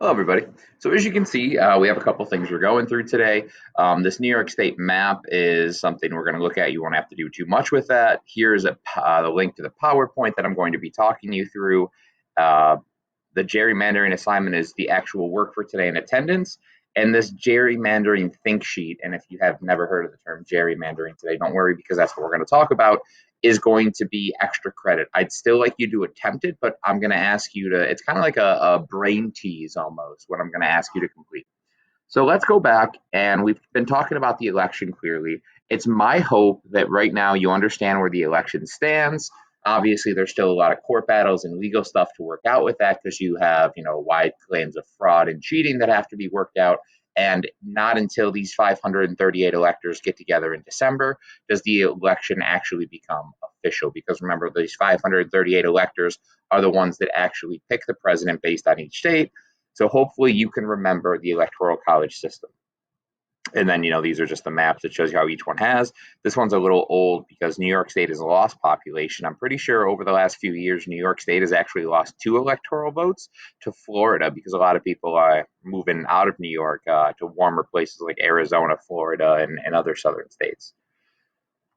Hello, everybody. So as you can see, we have a couple things we're going through today. This New York State map is something we're going to look at. You won't have to do too much with that. Here's the link to the PowerPoint that I'm going to be talking you through. Uh, the gerrymandering assignment is the actual work for today in attendance. And this gerrymandering think sheet, and if you have never heard of the term gerrymandering today, don't worry because that's what we're going to talk about, is going to be extra credit. I'd still like you to attempt it, but I'm going to ask you to, it's kind of like a brain tease almost, what I'm going to ask you to complete. So let's go back, and we've been talking about the election clearly. It's my hope that right now you understand where the election stands. Obviously, there's still a lot of court battles and legal stuff to work out with that because you have, wide claims of fraud and cheating that have to be worked out. And not until these 538 electors get together in December does the election actually become official. Because remember, these 538 electors are the ones that actually pick the president based on each state. So hopefully you can remember the electoral college system. And then, these are just the maps that shows you how each one has. This one's a little old because New York State is a lost population. I'm pretty sure over the last few years, New York State has actually lost 2 electoral votes to Florida because a lot of people are moving out of New York to warmer places like Arizona, Florida, and other southern states.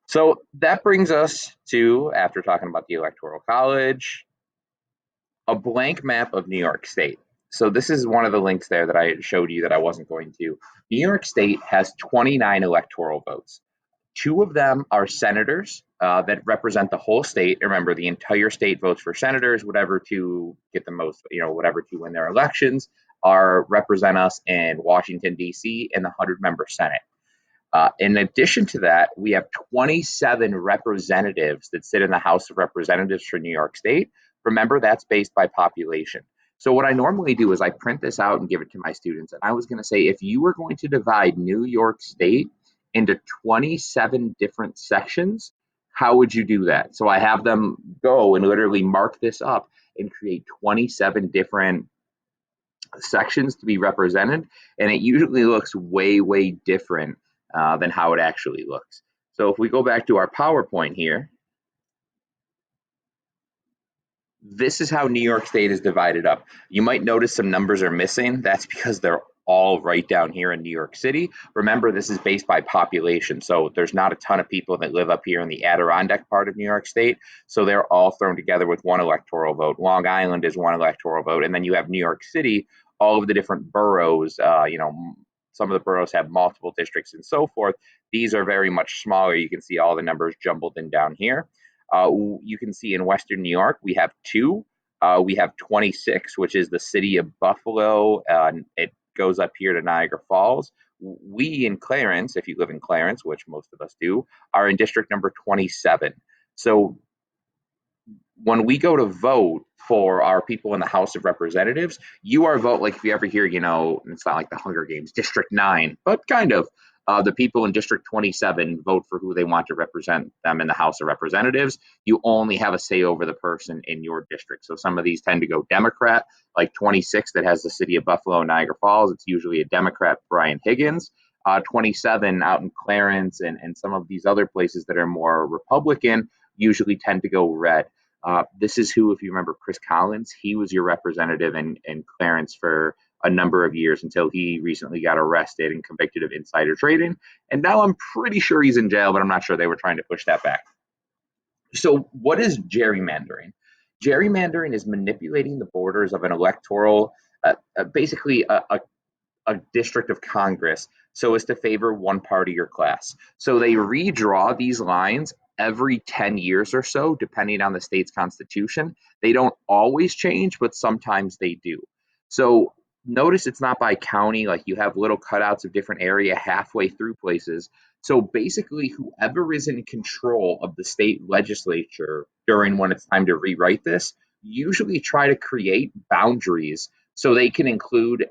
So that brings us to, after talking about the electoral college, a blank map of New York State. So this is one of the links there that I showed you that I wasn't going to. New York State has 29 electoral votes. 2 of them are senators that represent the whole state. Remember, the entire state votes for senators, whatever to get the most, whatever to win their elections, are represent us in Washington, D.C. and the 100-member Senate. In addition to that, we have 27 representatives that sit in the House of Representatives for New York State. Remember, that's based by population. So what I normally do is I print this out and give it to my students. And I was going to say, if you were going to divide New York State into 27 different sections, how would you do that? So I have them go and literally mark this up and create 27 different sections to be represented. And it usually looks way, way different than how it actually looks. So if we go back to our PowerPoint here, this is how New York State is divided up. You might notice some numbers are missing. That's because they're all right down here in New York City. Remember, this is based by population. So there's not a ton of people that live up here in the Adirondack part of New York State. So they're all thrown together with one electoral vote. Long Island is one electoral vote. And then you have New York City, all of the different boroughs, some of the boroughs have multiple districts and so forth. These are very much smaller. You can see all the numbers jumbled in down here. You can see in Western New York, we have 2. We have 26, which is the city of Buffalo. It goes up here to Niagara Falls. We in Clarence, if you live in Clarence, which most of us do, are in district number 27. So when we go to vote for our people in the House of Representatives, you are vote like if you ever hear, it's not like the Hunger Games, District 9, but kind of. The people in District 27 vote for who they want to represent them in the House of Representatives. You only have a say over the person in your district. So some of these tend to go Democrat, like 26 that has the city of Buffalo and Niagara Falls. It's usually a Democrat, Brian Higgins. 27 out in Clarence and some of these other places that are more Republican usually tend to go red. This is who, if you remember Chris Collins, he was your representative in Clarence for a number of years until he recently got arrested and convicted of insider trading. And now I'm pretty sure he's in jail, but I'm not sure they were trying to push that back. So what is gerrymandering? Gerrymandering is manipulating the borders of an electoral, basically a district of Congress, so as to favor one party or class. So they redraw these lines every 10 years or so, depending on the state's constitution. They don't always change, but sometimes they do. So notice it's not by county, like you have little cutouts of different area halfway through places. So basically, whoever is in control of the state legislature during when it's time to rewrite this, usually try to create boundaries so they can include,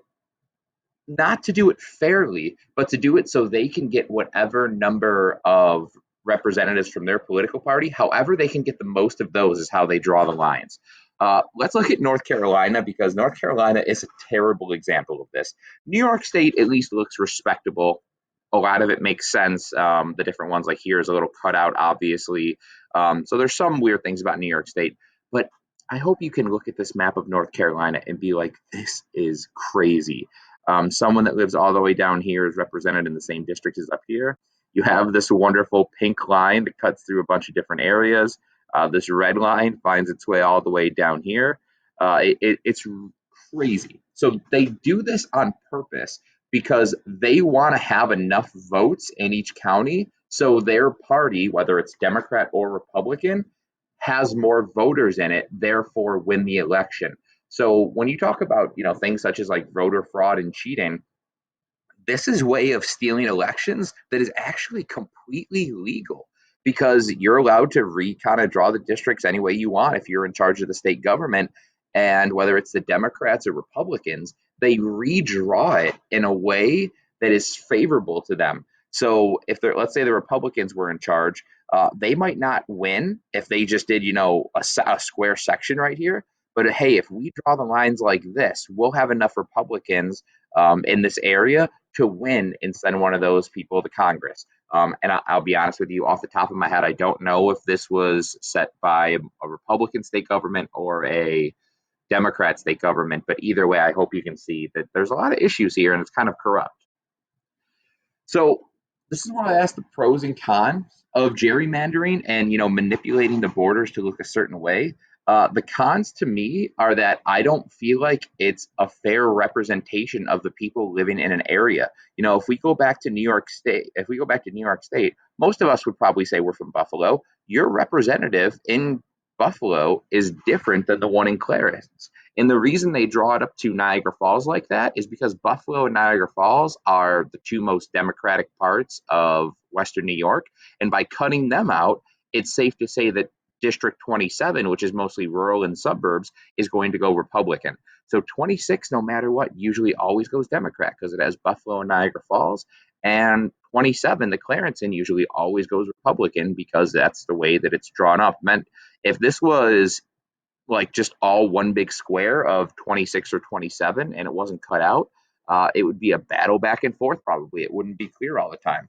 not to do it fairly, but to do it so they can get whatever number of representatives from their political party. However, they can get the most of those is how they draw the lines. Let's look at North Carolina, because North Carolina is a terrible example of this. New York State at least looks respectable. A lot of it makes sense. The different ones, like here is a little cutout, obviously. So there's some weird things about New York State. But I hope you can look at this map of North Carolina and be like, this is crazy. Someone that lives all the way down here is represented in the same district as up here. You have this wonderful pink line that cuts through a bunch of different areas. This red line finds its way all the way down here. It's crazy. So they do this on purpose because they want to have enough votes in each county so their party, whether it's Democrat or Republican, has more voters in it, therefore win the election. So when you talk about, things such as like voter fraud and cheating, this is a way of stealing elections that is actually completely legal because you're allowed to kind of draw the districts any way you want if you're in charge of the state government. And whether it's the Democrats or Republicans, they redraw it in a way that is favorable to them. So if they're, let's say the Republicans were in charge, they might not win if they just did, a square section right here. But hey, if we draw the lines like this, we'll have enough Republicans in this area to win and send one of those people to Congress. And I'll be honest with you, off the top of my head, I don't know if this was set by a Republican state government or a Democrat state government, but either way, I hope you can see that there's a lot of issues here and it's kind of corrupt. So this is why I asked the pros and cons of gerrymandering and manipulating the borders to look a certain way. The cons to me are that I don't feel like it's a fair representation of the people living in an area. If we go back to New York State, most of us would probably say we're from Buffalo. Your representative in Buffalo is different than the one in Clarence. And the reason they draw it up to Niagara Falls like that is because Buffalo and Niagara Falls are the two most Democratic parts of Western New York. And by cutting them out, it's safe to say that District 27, which is mostly rural and suburbs, is going to go Republican. So 26, no matter what, usually always goes Democrat because it has Buffalo and Niagara Falls. And 27, the Clarenton, usually always goes Republican because that's the way that it's drawn up. Meant if this was like just all one big square of 26 or 27 and it wasn't cut out, it would be a battle back and forth probably. It wouldn't be clear all the time.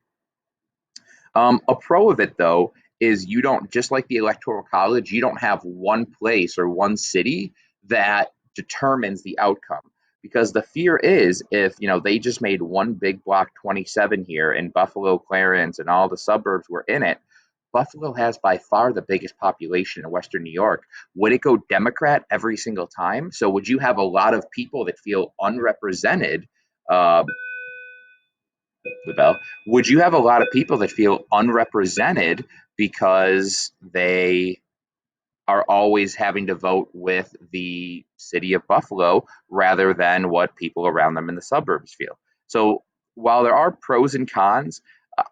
A pro of it, though, is you don't, just like the Electoral College, you don't have one place or one city that determines the outcome. Because the fear is if, they just made one big block 27 here and Buffalo, Clarence, and all the suburbs were in it, Buffalo has by far the biggest population in Western New York. Would it go Democrat every single time? So would you have a lot of people that feel unrepresented? Uh, the bell. Would you have a lot of people that feel unrepresented because they are always having to vote with the city of Buffalo rather than what people around them in the suburbs feel? So while there are pros and cons,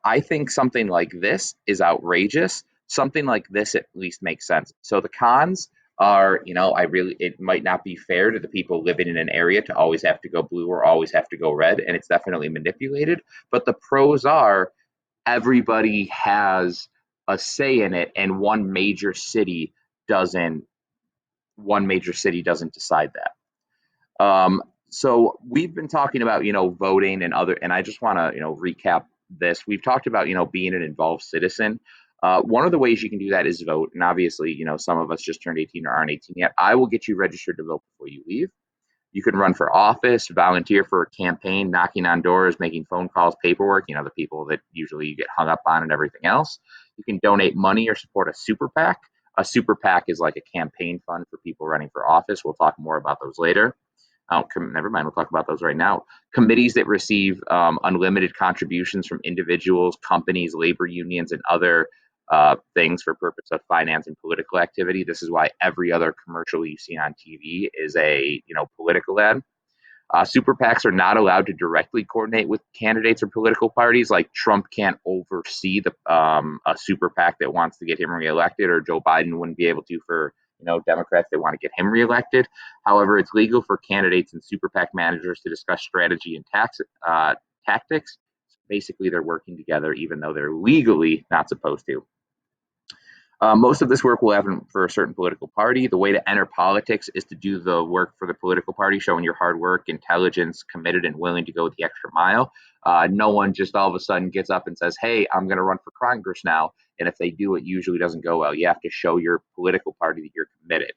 I think something like this is outrageous. Something like this at least makes sense. So the cons are, it might not be fair to the people living in an area to always have to go blue or always have to go red, and it's definitely manipulated. But the pros are everybody has a say in it, and doesn't one major city doesn't decide that. So we've been talking about voting and I just want to recap this. We've talked about being an involved citizen. One of the ways you can do that is vote, and obviously some of us just turned 18 or aren't 18 yet. I will get you registered to vote before you leave. You can run for office, volunteer for a campaign, knocking on doors, making phone calls, paperwork, the people that usually you get hung up on and everything else. You can donate money or support a super PAC. A super PAC is like a campaign fund for people running for office. We'll talk more about those later. Oh, never mind. We'll talk about those right now. Committees that receive unlimited contributions from individuals, companies, labor unions, and other things for purpose of finance and political activity. This is why every other commercial you see on TV is a political ad. Super PACs are not allowed to directly coordinate with candidates or political parties. Like Trump can't oversee a super PAC that wants to get him reelected, or Joe Biden wouldn't be able to for Democrats that want to get him reelected. However, it's legal for candidates and super PAC managers to discuss strategy and tactics. Basically, they're working together, even though they're legally not supposed to. Most of this work will happen for a certain political party. The way to enter politics is to do the work for the political party, showing your hard work, intelligence, committed, and willing to go the extra mile. No one just all of a sudden gets up and says, hey, I'm going to run for Congress now. And if they do, it usually doesn't go well. You have to show your political party that you're committed.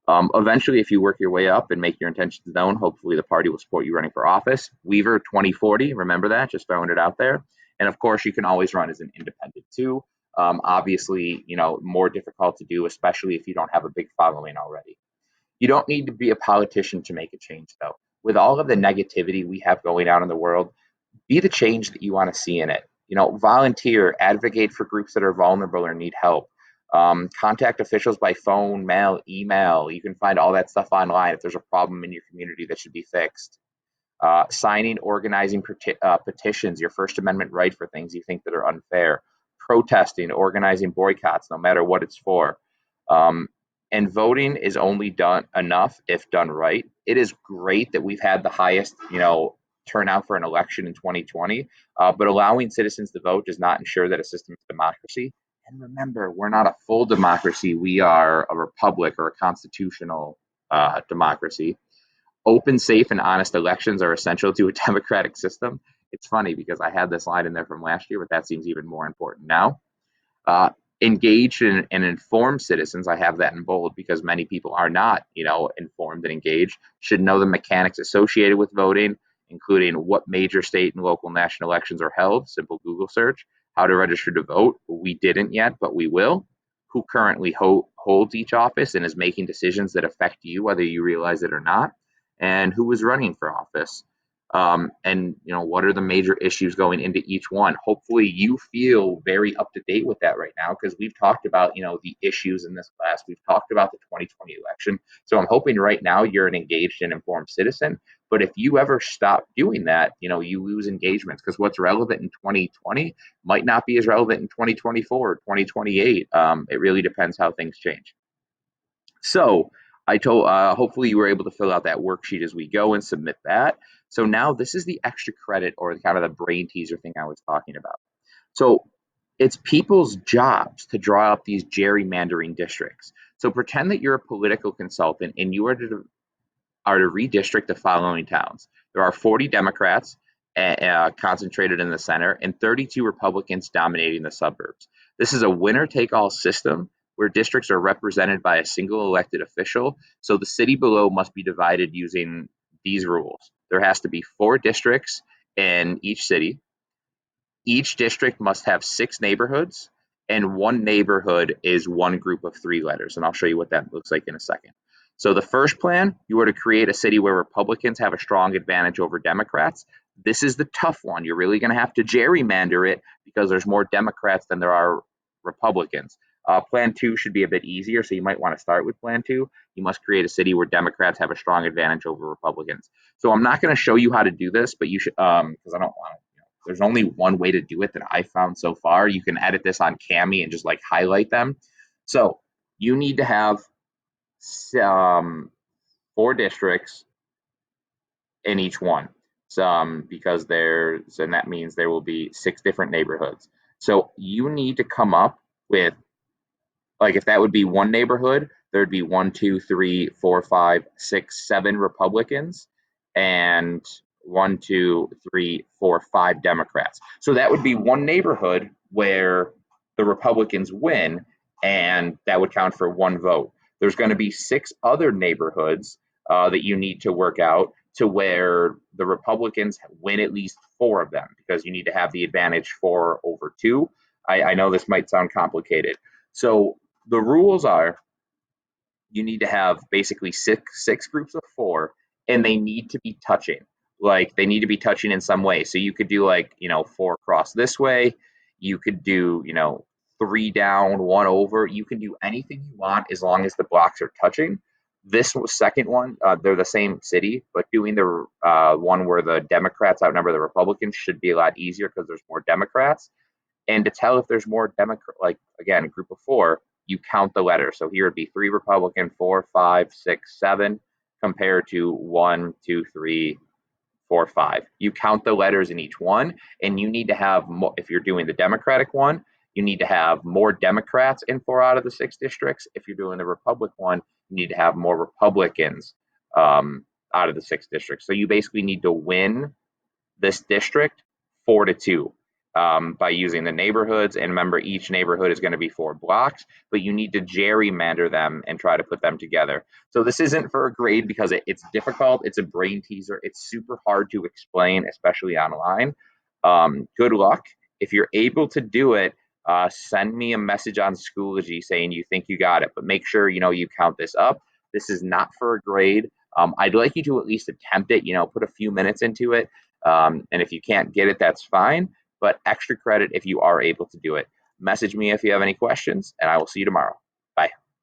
Eventually, if you work your way up and make your intentions known, hopefully the party will support you running for office. Weaver 2040, remember that, just throwing it out there. And of course, you can always run as an independent too. Obviously, more difficult to do, especially if you don't have a big following already. You don't need to be a politician to make a change, though. With all of the negativity we have going on in the world, be the change that you want to see in it. Volunteer, advocate for groups that are vulnerable or need help. Contact officials by phone, mail, email. You can find all that stuff online if there's a problem in your community that should be fixed. Signing, organizing petitions, your First Amendment right for things you think that are unfair. Protesting, organizing boycotts, no matter what it's for. Um, and voting is only done enough if done right. It is great that we've had the highest, turnout for an election in 2020, but allowing citizens to vote does not ensure that a system of democracy. And remember, we're not a full democracy. We are a republic or a constitutional democracy. Open, safe, and honest elections are essential to a democratic system. It's funny because I had this line in there from last year, but that seems even more important now. Uh, Engaged and informed citizens, I have that in bold because many people are not, informed and engaged, should know the mechanics associated with voting, including what major state and local national elections are held, simple Google search, how to register to vote. We didn't yet, but we will. Who currently holds each office and is making decisions that affect you, whether you realize it or not, and who is running for office. And what are the major issues going into each one. Hopefully you feel very up to date with that right now because we've talked about the issues in this class. We've talked about the 2020 election, so I'm hoping right now you're an engaged and informed citizen. But if you ever stop doing that, you lose engagements because what's relevant in 2020 might not be as relevant in 2024 or 2028. It really depends how things change. So I told, hopefully you were able to fill out that worksheet as we go and submit that. So now this is the extra credit or kind of the brain teaser thing I was talking about. So it's people's jobs to draw up these gerrymandering districts. So pretend that you're a political consultant and you are to redistrict the following towns. There are 40 Democrats concentrated in the center and 32 Republicans dominating the suburbs. This is a winner take all system where districts are represented by a single elected official. So the city below must be divided using these rules. There has to be 4 districts in each city. Each district must have 6 neighborhoods, and one neighborhood is one group of 3 letters. And I'll show you what that looks like in a second. So the first plan, you were to create a city where Republicans have a strong advantage over Democrats. This is the tough one. You're really going to have to gerrymander it because there's more Democrats than there are Republicans. Plan 2 should be a bit easier, so you might want to start with Plan 2. You must create a city where Democrats have a strong advantage over Republicans. So I'm not going to show you how to do this, but you should, because I don't want to. There's only one way to do it that I found so far. You can edit this on Cami and just like highlight them. So you need to have 4 districts in each one. Because there's, and that means there will be 6 different neighborhoods. So you need to come up with, like, if that would be one neighborhood, there'd be one, two, three, four, five, six, 7 Republicans, and one, two, three, four, 5 Democrats. So that would be one neighborhood where the Republicans win, and that would count for one vote. There's going to be 6 other neighborhoods that you need to work out to where the Republicans win at least 4 of them because you need to have the advantage 4/2. I know this might sound complicated. So the rules are you need to have basically six groups of 4, and they need to be touching. Like they need to be touching in some way. So you could do like 4 across this way. You could do 3 down, 1 over. You can do anything you want as long as the blocks are touching. This second one, they're the same city, but doing the one where the Democrats outnumber the Republicans should be a lot easier because there's more Democrats. And to tell if there's more Democrat, like again, a group of 4, you count the letters. So here would be 3 Republican, 4, 5, 6, 7, compared to 1, 2, 3, 4, 5. You count the letters in each one, and you need to have more. If you're doing the Democratic one, you need to have more Democrats in 4 out of the 6 districts. If you're doing the Republic one, you need to have more Republicans out of the 6 districts. So you basically need to win this district 4-2. by using the neighborhoods. And remember, each neighborhood is going to be 4 blocks, but you need to gerrymander them and try to put them together. So this isn't for a grade because it's difficult. It's a brain teaser. It's super hard to explain, especially online. Good luck. If you're able to do it, send me a message on Schoology saying you think you got it, but make sure you count this up. This is not for a grade. I'd like you to at least attempt it, put a few minutes into it. And if you can't get it, that's fine. But extra credit if you are able to do it. Message me if you have any questions, and I will see you tomorrow.